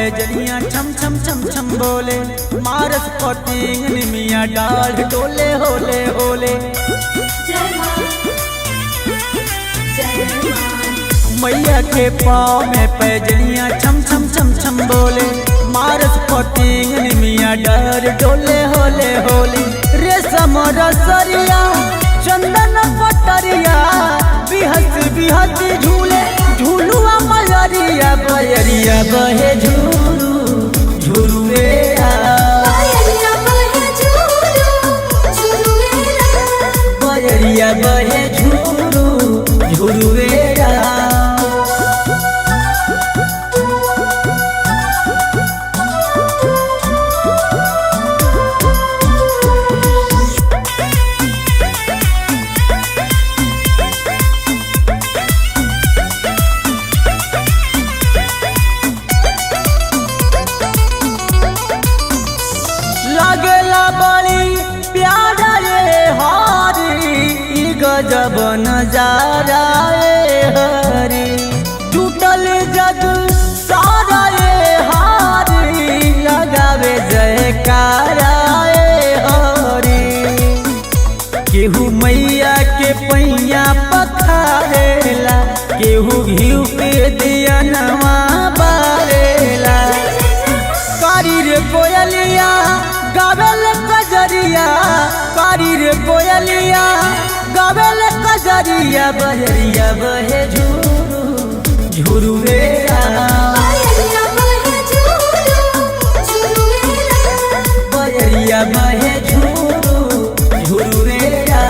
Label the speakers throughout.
Speaker 1: पैजलियां छम छम छम छम बोले, मारस पतिंग निमिया डाल डोले होले होले। मैया के पाँव में पैजलियां छम छम छम छम बोले, मारस पतिंग निमिया डर डोले होले होले। रेशम रसरिया चंदन पटरिया, बिहस बिहस झूले झूलुआ मयरिया, बयरिया बहे झूरू झूरुएरा, बयरिया बहे झूरू झूरुएरा। लागेला बड़ी प्यारा ये हारी, गजब नजारा ये हरी, टूटल जग सारा ये हारी, लगावे जयकारा ये हरी। केहू मैया के पैया पखारेला, केहू घिउ के दिया नवा बारेला। कारी रे कोयलिया गावेल कजरिया, कारी रे कोयलिया गावेल कजरिया, बजरिया बहे झूरू झूरुएरा, बजरिया बहे झूरू झूरुएरा।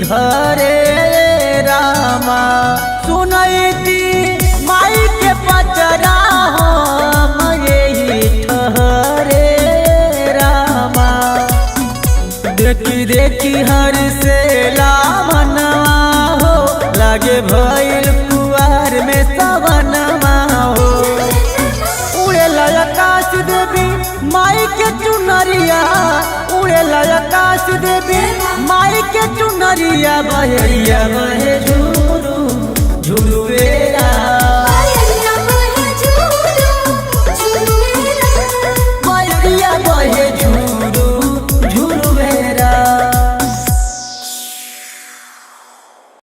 Speaker 1: घरे रामा सुनैती माई के पचरा, हम यही ठहरे रामा। देखी देखी हर से लामनवा हो, लागे भइल कुआर में सवनवा हो। उड़े आकाश देवी माई के चुनरिया, उड़े आकाश देवी माई के चुनरिया, बहरिया बहे झूरू झूरुएरा।